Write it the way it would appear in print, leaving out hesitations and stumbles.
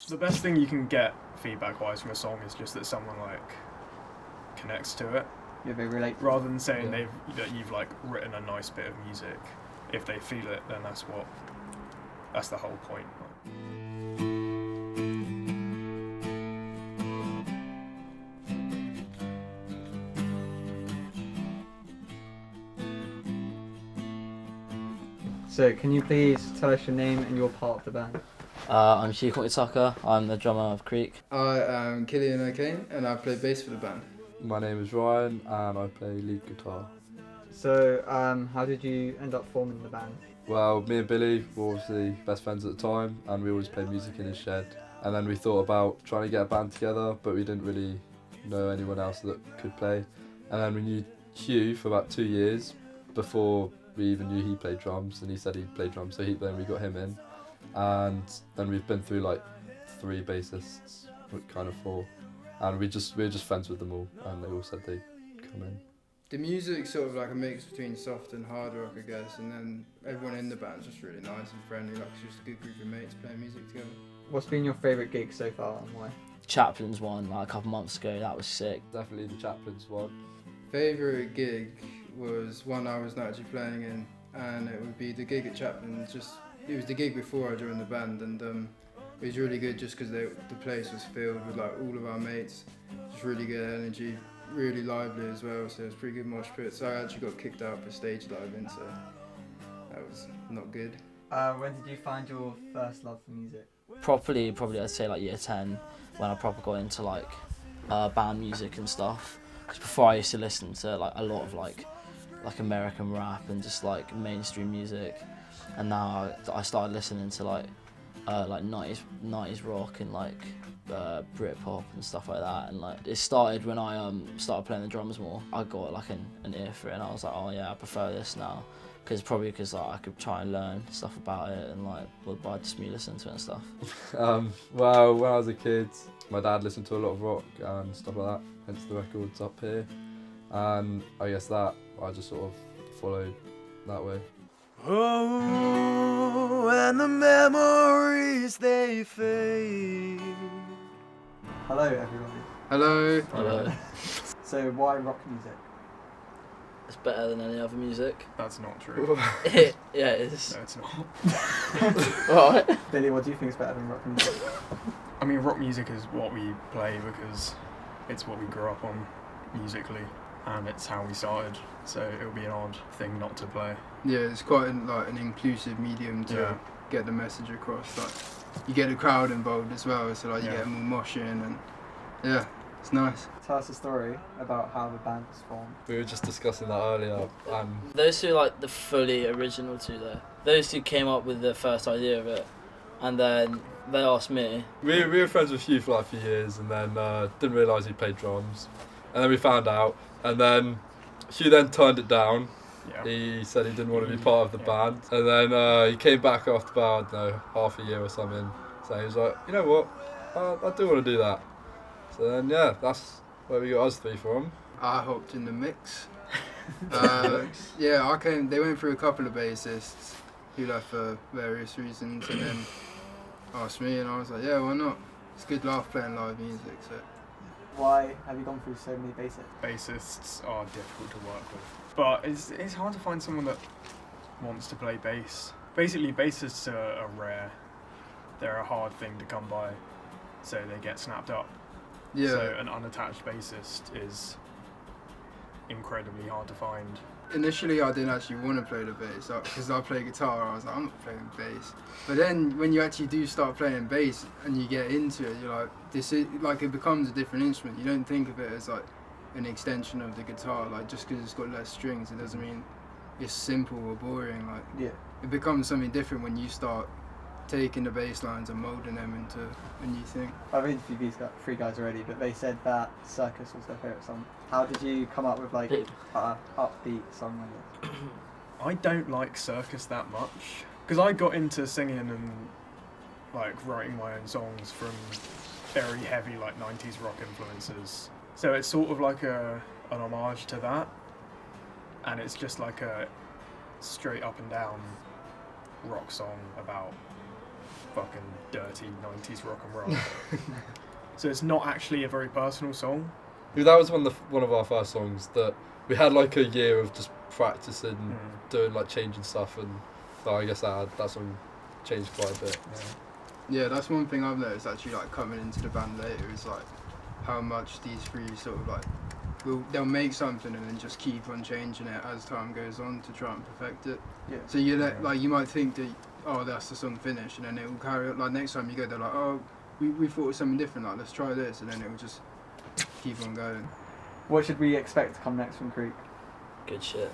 The best thing you can get feedback-wise from a song is just that someone connects to it. Yeah, they relate. Rather than saying that you've written a nice bit of music, if they feel it, then that's the whole point. So, can you please tell us your name and your part of the band? I'm Creeke. I'm the drummer of Creeke. I am Killian O'Kane and I play bass for the band. My name is Ryan and I play lead guitar. So, how did you end up forming the band? Well, me and Billy were obviously best friends at the time and we always played music in his shed. And then we thought about trying to get a band together, but we didn't really know anyone else that could play. And then we knew Hugh for about 2 years before we even knew he played drums, and he said he'd play drums, so then we got him in. And then we've been through 3 bassists, kind of 4. And we're just friends with them all, and they all said they'd come in. The music's sort of like a mix between soft and hard rock, I guess, and then everyone in the band's just really nice and friendly, it's just a good group of mates playing music together. What's been your favourite gig so far and why? Chaplin's one a couple months ago, that was sick. Definitely the Chaplin's one. Favourite gig was one I was not actually playing in, and it would be the gig at Chaplin's. It was the gig before I joined the band, and it was really good just because the place was filled with all of our mates. Just really good energy, really lively as well, so it was pretty good mosh pit. So I actually got kicked out for stage diving, so that was not good. When did you find your first love for music? Probably I'd say year 10, when I proper got into band music and stuff. Because before I used to listen to a lot of American rap and just mainstream music, and now I started listening to 90s rock and Britpop and stuff like that. And it started when I started playing the drums more. I got an ear for it, and I was like, oh yeah, I prefer this now. Because I could try and learn stuff about it, and by just me listening to it and stuff. Well, when I was a kid, my dad listened to a lot of rock and stuff like that, hence the records up here. And I guess that I just sort of followed that way. Oh, and the memories they fade. Hello, everybody. Hello. Hello. So, why rock music? It's better than any other music. That's not true. Yeah, it is. No, it's not. Alright. Billy, what do you think is better than rock music? I mean, rock music is what we play because it's what we grew up on musically, and it's how we started, so it would be an odd thing not to play. Yeah, it's quite an inclusive medium to get the message across. You get the crowd involved as well, so you get them all moshing, and yeah, it's nice. Tell us a story about how the band was formed. We were just discussing that earlier. Those two are the fully original two there. Those two came up with the first idea of it, and then they asked me. We were friends with Hugh for a few years, and then didn't realise he played drums. And then we found out, and then Hugh then turned it down. Yeah. He said he didn't want to be part of the band. And then he came back after about, half a year or something. So he was like, you know what, I do want to do that. So then, that's where we got us 3 from. I hopped in the mix. They went through a couple of bassists who left for various reasons, and then asked me, and I was like, yeah, why not? It's a good laugh playing live music. So. Why have you gone through so many bassists? Bassists are difficult to work with, but it's hard to find someone that wants to play bass. Basically, bassists are rare. They're a hard thing to come by, so they get snapped up. Yeah. So an unattached bassist is incredibly hard to find. Initially, I didn't actually want to play the bass because I play guitar. I was like, I'm not playing bass. But then, when you actually do start playing bass and you get into it, you're like, this is it becomes a different instrument. You don't think of it as an extension of the guitar. Just because it's got less strings, it doesn't mean it's simple or boring. It becomes something different when you start taking the bass lines and moulding them into a new thing. I've interviewed these 3 guys already, but they said that Circus was their favourite song. How did you come up with upbeat song like this? I don't like Circus that much because I got into singing and writing my own songs from very heavy 90s rock influences. So it's sort of an homage to that, and it's just a straight up and down rock song about fucking dirty 90s rock and roll. So it's not actually a very personal song. Yeah, that was one of our first songs that we had like a year of just practicing, doing like changing stuff, and so I guess that song changed quite a bit. Yeah, that's one thing I've noticed actually, like coming into the band later, is like how much these three sort of like they'll make something and then just keep on changing it as time goes on to try and perfect it. Yeah. So like you might think that, oh, that's the song finished, and then it will carry on. Like next time you go, they're like, oh, we thought of something different, like let's try this, and then it will just keep on going. What should we expect to come next from Creeke? Good shit.